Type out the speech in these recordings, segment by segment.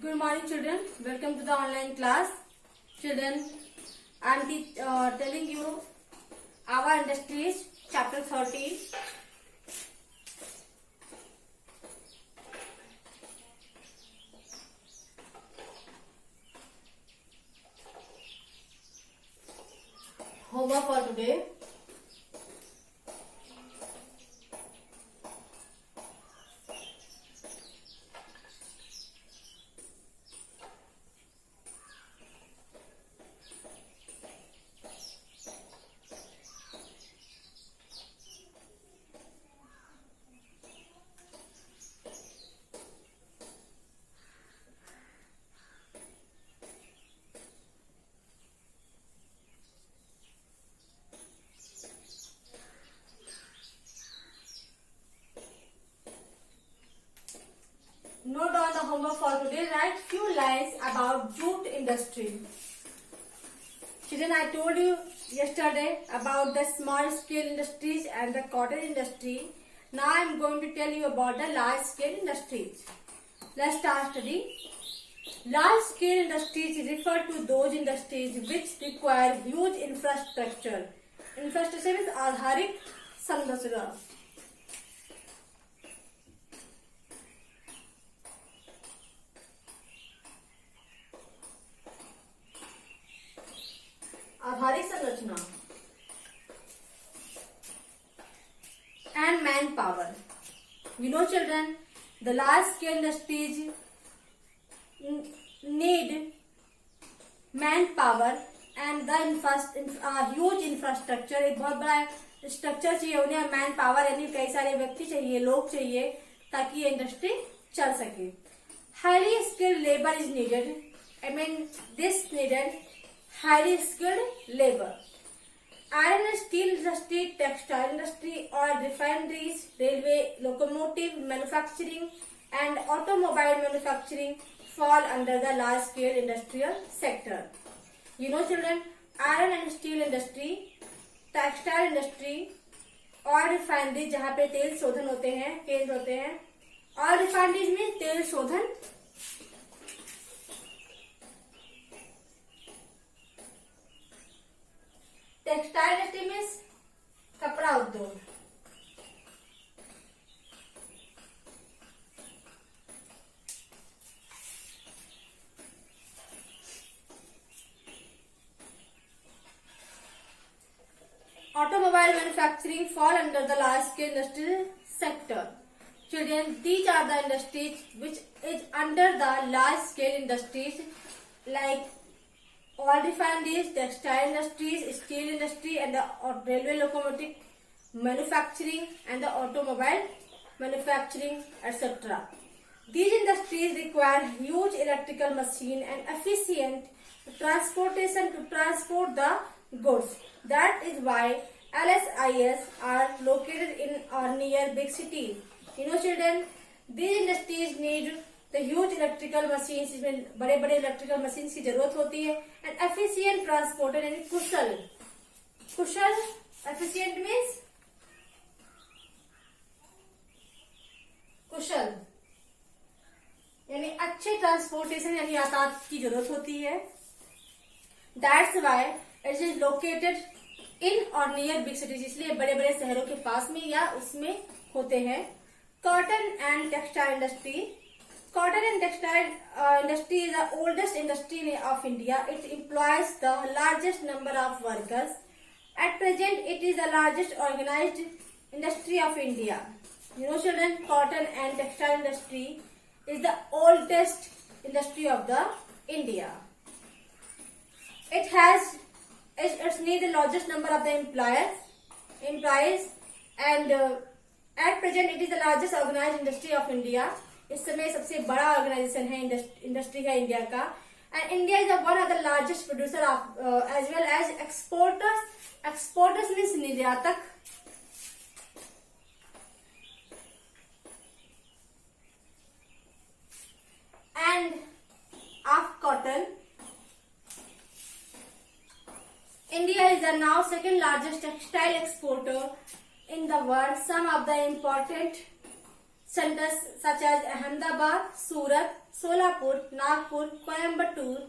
Good morning, children. Welcome to the online class. Children, I am telling you our industries, chapter 13. Homework for today. Note on the homework for today, write few lines about jute industry. Children, I told you yesterday about the small scale industries and the cotton industry. Now I am going to tell you about the large scale industries. Let's start study. Large scale industries refer to those industries which require huge infrastructure. Infrastructure means आधारिक संरचना. आधारिक संरचना and manpower. You know, children, the large scale industries need manpower and the huge infrastructure. एक बहुत बड़ा structure चाहिए उन्हें, man power यानी कई सारे व्यक्ति चाहिए, लोग चाहिए ताकि ये इंडस्ट्री चल सके. Highly skilled labor is needed. I mean, this needed highly skilled labor. Iron and steel industry, textile industry, oil refineries, railway, locomotive manufacturing and automobile manufacturing fall under the large scale industrial sector. You know, children, iron and steel industry, textile industry, oil refineries जहाँ पे तेल शोधन होते हैं, केंद्र होते हैं. oil refineries में तेल शोधन, टेक्सटाइल इंडस्ट्री में कपड़ा उद्योग. Automobile manufacturing fall under the large scale industrial sector. Children, these are the industries which is under the large scale industries like oil refineries, textile industries, steel industry and the railway locomotive manufacturing and the automobile manufacturing, etc. These industries require huge electrical machine and efficient transportation to transport the goods. That is why LSIs are located in or near big cities. You know, children, these industries need the huge electrical machines. इसमें बड़े बड़े electrical machines की जरूरत होती है. And efficient transporter यानी कुशल. कुशल, efficient means कुशल यानी अच्छे ट्रांसपोर्टेशन यानी यातायात की जरूरत होती है. That's why it is located in or near big cities. इसलिए बड़े बड़े शहरों के पास में या उसमें होते हैं. Cotton and textile industry. Cotton and textile industry is the oldest industry of India. It employs the largest number of workers. At present, it is the largest organized industry of India. You know, children, cotton and textile industry is the oldest industry of the India. It needs the largest number of the employees, and at present it is the largest organized industry of India. इस समय सबसे बड़ा organisation है industry है India का. And India is one of the largest producer of as well as exporters means निर्यातक. And of cotton. India is the now second largest textile exporter in the world. Some of the important centers such as Ahmedabad, Surat, Solapur, Nagpur, Coimbatore,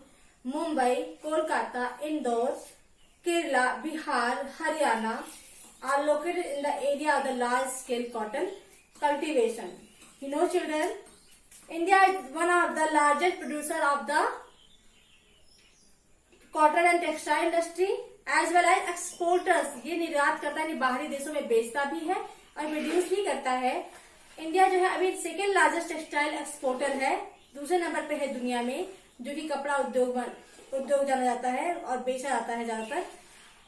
Mumbai, Kolkata, Indore, Kerala, Bihar, Haryana are located in the area of the large-scale cotton cultivation. You know, children, India is one of the largest producer of the cotton and textile industry as well as exporters. ये निर्यात करता है, बाहरी देशों में बेचता भी है और प्रोड्यूस भी करता है. इंडिया जो है अभी सेकेंड लार्जेस्ट टेक्सटाइल एक्सपोर्टर है. दूसरे नंबर पे है दुनिया में, जो कि कपड़ा उद्योग जाना जाता है और बेचा जाता है ज्यादातर.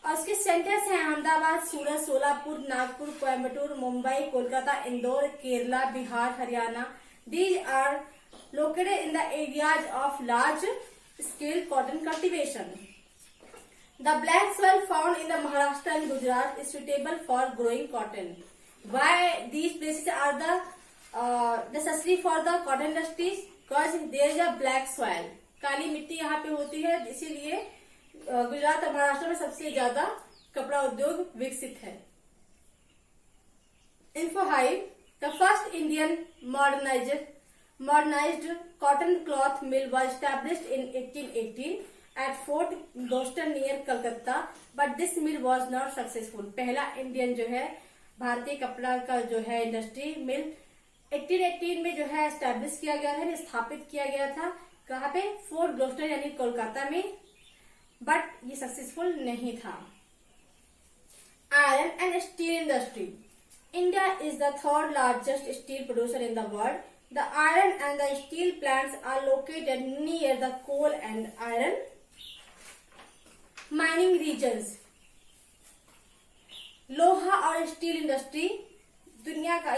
और उसके सेंटर्स हैं Ahmedabad, Surat, Solapur, Nagpur, Coimbatore, Mumbai, Kolkata, Indore, Kerala, Bihar, Haryana. These are located in the areas of large scale cotton cultivation. The black soil found in the Maharashtra and Gujarat is suitable for growing cotton. Why these places are the necessary for the cotton industries? Because there is a black soil. काली मिट्टी यहाँ पे होती है, इसीलिए गुजरात और महाराष्ट्र में सबसे ज्यादा कपड़ा उद्योग विकसित है. Info Hive, the first Indian modernized cotton cloth mill was established in 1818 at Fort Gloucester near Calcutta, but this mill was not successful. पहला इंडियन जो है भारतीय कपड़ा का जो है इंडस्ट्री मिल 1818 में जो है एस्टेब्लिश किया गया था, स्थापित किया गया था. कहाँ पे? फोर्ट ग्लोस्टर यानी कोलकाता में, बट ये सक्सेसफुल नहीं था. Iron and steel industry. India is the third largest steel producer in the world. The iron and the steel plants are located near the coal and iron mining regions. लोहा और steel industry दुनिया का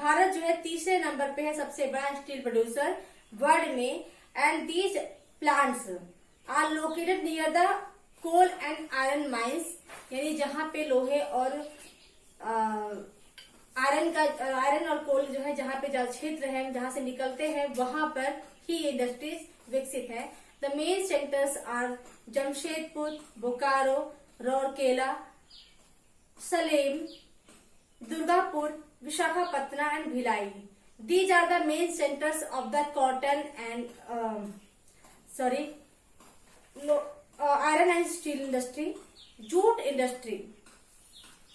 भारत जो है तीसरे number पे है, सबसे बड़ा स्टील प्रोड्यूसर वर्ल्ड में. And these plants are located near the coal and iron mines, यानी जहां पे लोहे और आयरन और कोल जो है जहां पे क्षेत्र है जहां से निकलते हैं वहां पर ही ये इंडस्ट्रीज विकसित है. The main sectors are Jamshedpur, Bokaro, Rourkela, Salem, Durgapur, Visakhapatnam and Bhilai. These are the main centres of the cotton and iron and steel industry. Jute industry.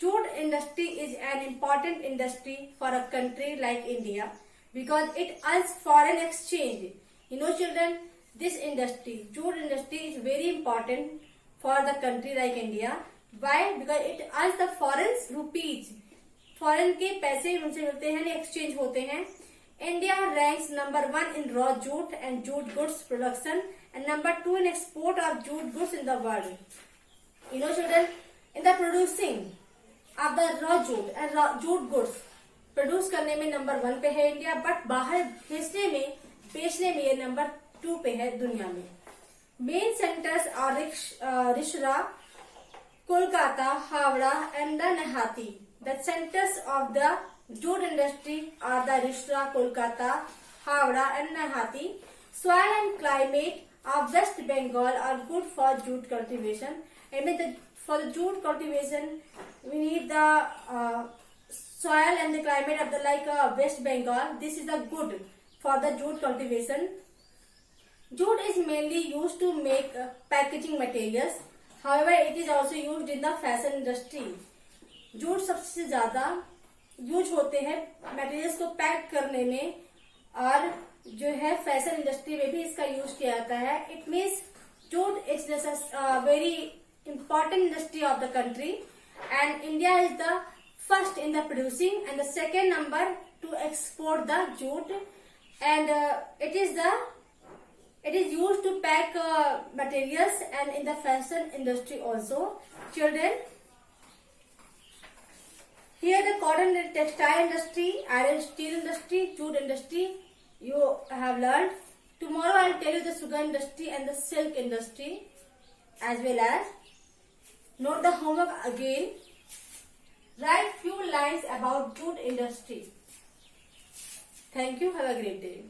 Jute industry is an important industry for a country like India because it earns foreign exchange. You know, children, this industry, jute industry, is very important for the country like India. Why? Because it earns the foreign rupees. Foreign के पैसे उनसे मिलते हैं, exchange होते हैं. India ranks number 1 in raw jute and jute goods production and number 2 in export of jute goods in the world. You know, children, in the producing of the raw jute and jute goods produce करने में number 1 पे है India, but बाहर बेचने में ये number 2 पे है दुनिया में. Main centres are Rishra, Kolkata, Howrah and the Naihati. The centres of the jute industry are the Rishra, Kolkata, Howrah and Naihati. Soil and climate of West Bengal are good for jute cultivation. I mean, for the jute cultivation, we need the soil and the climate of the West Bengal. This is the good for the jute cultivation. Jute is mainly used to make packaging materials. However, it is also used in the fashion industry. Jute सबसे ज्यादा use होते हैं materials को pack करने में, और जो है फैशन इंडस्ट्री में भी इसका यूज किया जाता है. It means jute is very important industry of the country, and India is the first in the producing and the second number to export the jute, and it is used to pack materials and in the fashion industry also. Children, here the cotton and textile industry, iron steel industry, jute industry you have learned. Tomorrow I will tell you the sugar industry and the silk industry, as well as note the homework again. Write few lines about jute industry. Thank you. Have a great day.